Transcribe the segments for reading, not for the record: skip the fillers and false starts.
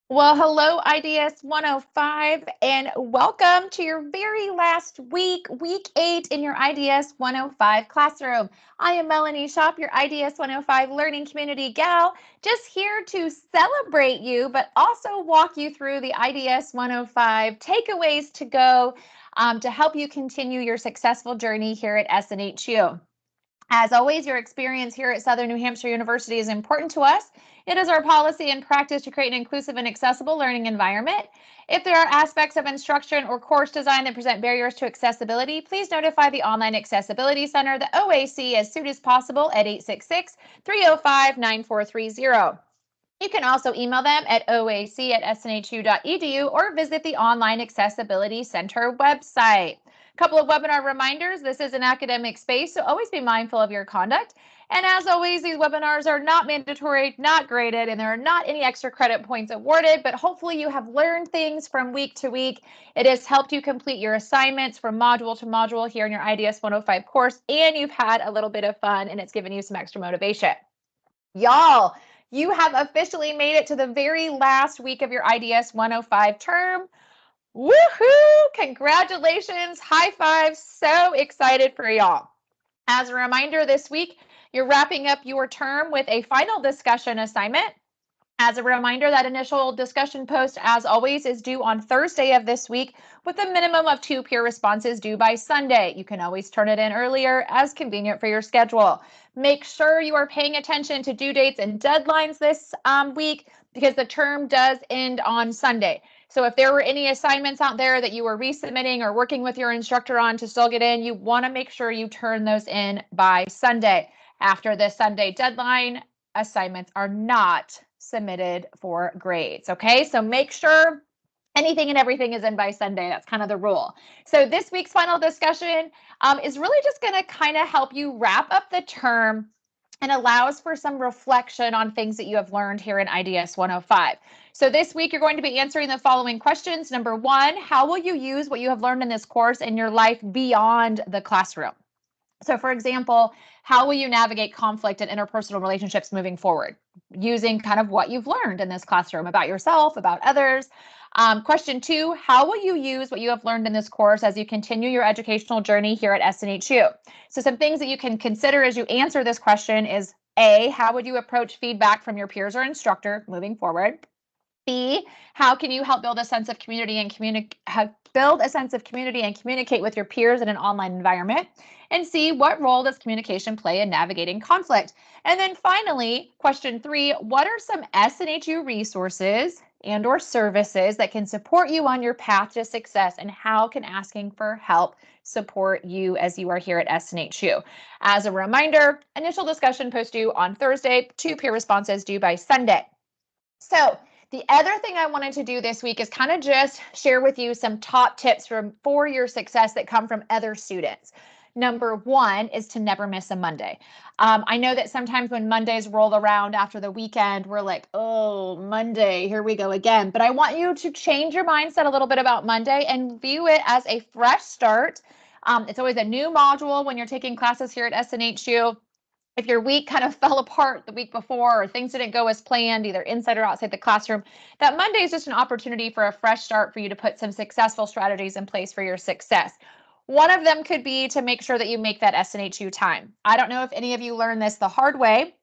Well, hello, IDS 105, and welcome to your very last week, week 8 in your IDS 105 classroom. I am Melanie Shop, your IDS 105 learning community gal, just here to celebrate you, but also walk you through the IDS 105 takeaways to go to help you continue your successful journey here at SNHU. As always, your experience here at Southern New Hampshire University is important to us. It is our policy and practice to create an inclusive and accessible learning environment. If there are aspects of instruction or course design that present barriers to accessibility, please notify the Online Accessibility Center, the OAC, as soon as possible at 866-305-9430. You can also email them at oac@snhu.edu or visit the Online Accessibility Center website. A couple of webinar reminders. This is an academic space, so always be mindful of your conduct. And as always, these webinars are not mandatory, not graded, and there are not any extra credit points awarded, but hopefully you have learned things from week to week. It has helped you complete your assignments from module to module here in your IDS 105 course, and you've had a little bit of fun, and it's given you some extra motivation. Y'all, you have officially made it to the very last week of your IDS 105 term. Woohoo! Congratulations, high five, so excited for y'all. As a reminder, this week, you're wrapping up your term with a final discussion assignment. As a reminder, that initial discussion post, as always, is due on Thursday of this week with a minimum of 2 peer responses due by Sunday. You can always turn it in earlier as convenient for your schedule. Make sure you are paying attention to due dates and deadlines this week because the term does end on Sunday. So if there were any assignments out there that you were resubmitting or working with your instructor on to still get in, you want to make sure you turn those in by Sunday. After the Sunday deadline, assignments are not submitted for grades. Okay, so make sure anything and everything is in by Sunday. That's kind of the rule. So this week's final discussion is really just going to kind of help you wrap up the term and allows for some reflection on things that you have learned here in IDS 105. So this week you're going to be answering the following questions. Number one, how will you use what you have learned in this course in your life beyond the classroom? So for example, how will you navigate conflict and interpersonal relationships moving forward using kind of what you've learned in this classroom about yourself, about others? Question two, how will you use what you have learned in this course as you continue your educational journey here at SNHU? So some things that you can consider as you answer this question is A, how would you approach feedback from your peers or instructor moving forward? B, how can you help build a sense of community and communicate with your peers in an online environment? And C, what role does communication play in navigating conflict? And then finally, question three, what are some SNHU resources and or services that can support you on your path to success, and how can asking for help support you as you are here at SNHU? As a reminder, initial discussion post due on Thursday, 2 peer responses due by Sunday. So the other thing I wanted to do this week is kind of just share with you some top tips for your success that come from other students. Number one is to never miss a Monday. I know that sometimes when Mondays roll around after the weekend, we're like, oh, Monday, here we go again. But I want you to change your mindset a little bit about Monday and view it as a fresh start. It's always a new module when you're taking classes here at SNHU. If your week kind of fell apart the week before or things didn't go as planned, either inside or outside the classroom, that Monday is just an opportunity for a fresh start for you to put some successful strategies in place for your success. One of them could be to make sure that you make that SNHU time. I don't know if any of you learned this the hard way,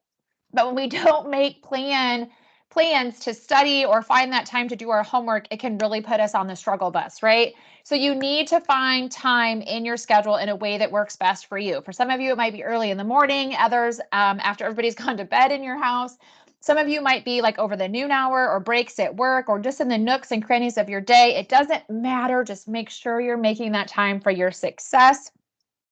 but when we don't make plans to study or find that time to do our homework, it can really put us on the struggle bus, right? So you need to find time in your schedule in a way that works best for you. For some of you, it might be early in the morning. Others, after everybody's gone to bed in your house. Some of you might be like over the noon hour or breaks at work or just in the nooks and crannies of your day. It doesn't matter. Just make sure you're making that time for your success.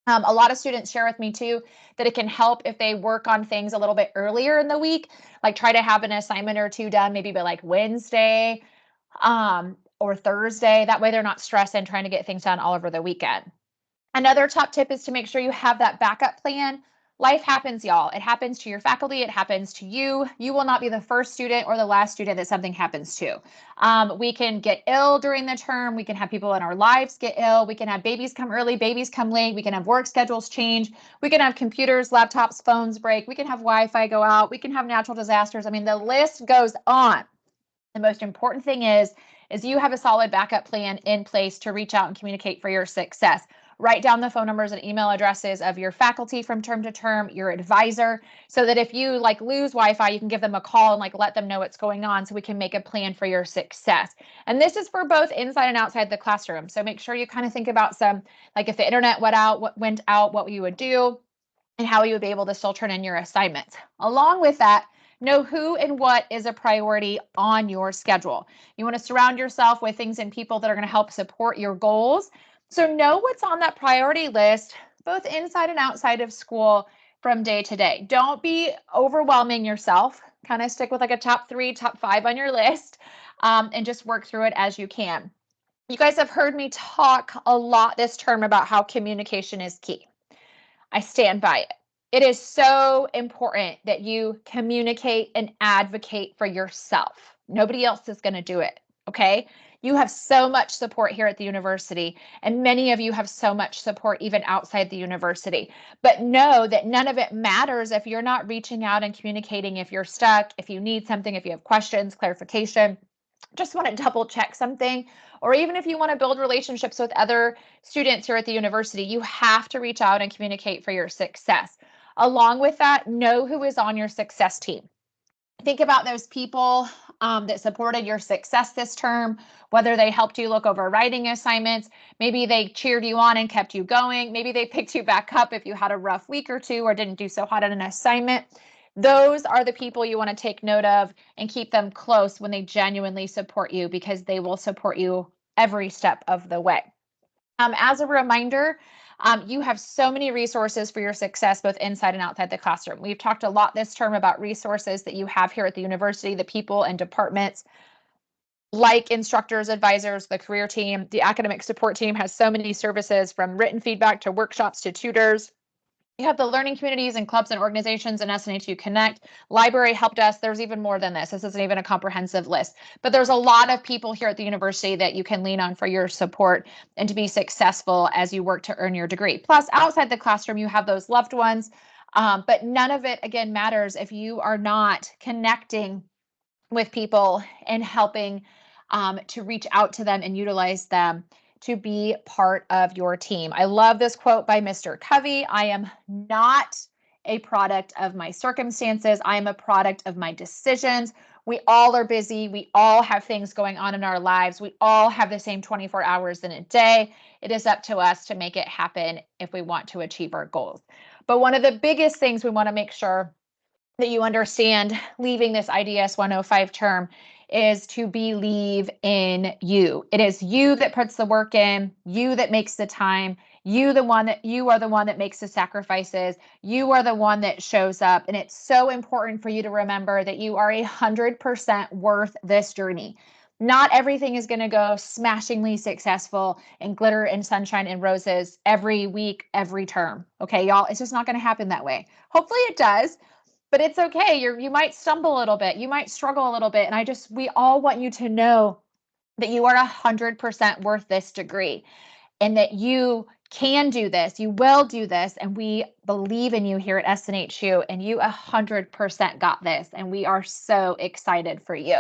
A lot of students share with me too that it can help if they work on things a little bit earlier in the week, like try to have an assignment or two done maybe by like Wednesday or Thursday. That way they're not stressing trying to get things done all over the weekend. Another top tip is to make sure you have that backup plan. Life happens, y'all. It happens to your faculty. It happens to you. You will not be the first student or the last student that something happens to. We can get ill during the term. We can have people in our lives get ill. We can have babies come early, babies come late. We can have work schedules change. We can have computers, laptops, phones break. We can have Wi-Fi go out. We can have natural disasters. I mean, the list goes on. The most important thing is you have a solid backup plan in place to reach out and communicate for your success. Write down the phone numbers and email addresses of your faculty from term to term, your advisor, so that if you lose Wi-Fi, you can give them a call and let them know what's going on so we can make a plan for your success. And this is for both inside and outside the classroom. So make sure you kind of think about some, if the internet went out, what you would do and how you would be able to still turn in your assignments. Along with that, know who and what is a priority on your schedule. You want to surround yourself with things and people that are going to help support your goals. So know what's on that priority list, both inside and outside of school from day to day. Don't be overwhelming yourself. Kind of stick with a top 3, top 5 on your list, and just work through it as you can. You guys have heard me talk a lot this term about how communication is key. I stand by it. It is so important that you communicate and advocate for yourself. Nobody else is going to do it, okay? You have so much support here at the university, and many of you have so much support even outside the university. But know that none of it matters if you're not reaching out and communicating, if you're stuck, if you need something, if you have questions, clarification, just want to double check something, or even if you want to build relationships with other students here at the university, you have to reach out and communicate for your success. Along with that, know who is on your success team. Think about those people that supported your success this term, whether they helped you look over writing assignments, maybe they cheered you on and kept you going, maybe they picked you back up if you had a rough week or two or didn't do so hot on an assignment. Those are the people you want to take note of and keep them close when they genuinely support you, because they will support you every step of the way. As a reminder, you have so many resources for your success, both inside and outside the classroom. We've talked a lot this term about resources that you have here at the university, the people and departments like instructors, advisors, the career team. The academic support team has so many services, from written feedback to workshops to tutors. You have the learning communities and clubs and organizations and SNHU Connect, library help desk. There's even more than this. This isn't even a comprehensive list, but there's a lot of people here at the university that you can lean on for your support and to be successful as you work to earn your degree. Plus, outside the classroom, you have those loved ones, but none of it, again, matters if you are not connecting with people and helping to reach out to them and utilize them to be part of your team. I love this quote by Mr. Covey. I am not a product of my circumstances. I am a product of my decisions. We all are busy. We all have things going on in our lives. We all have the same 24 hours in a day. It is up to us to make it happen if we want to achieve our goals. But one of the biggest things we want to make sure that you understand leaving this IDS 105 term is to believe in you. It is you that puts the work in, you that makes the time, you are the one that makes the sacrifices, you are the one that shows up. And it's so important for you to remember that you are 100% worth this journey. Not everything is going to go smashingly successful and glitter and sunshine and roses every week, every term. Okay, y'all, it's just not going to happen that way. Hopefully it does. But it's okay. You might stumble a little bit. You might struggle a little bit. And we all want you to know that you are 100% worth this degree and that you can do this. You will do this. And we believe in you here at SNHU, and you 100% got this. And we are so excited for you.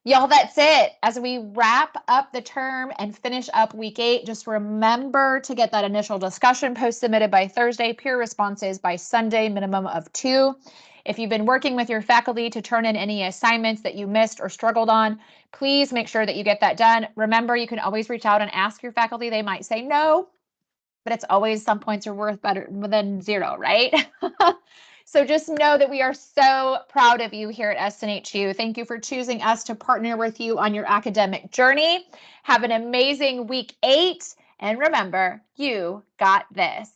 Y'all, that's it. As we wrap up the term and finish up week 8, just remember to get that initial discussion post submitted by Thursday, peer responses by Sunday, minimum of 2. If you've been working with your faculty to turn in any assignments that you missed or struggled on, please make sure that you get that done. Remember, you can always reach out and ask your faculty. They might say no, but it's always some points are worth better than 0, right? So just know that we are so proud of you here at SNHU. Thank you for choosing us to partner with you on your academic journey. Have an amazing week 8. And remember, you got this.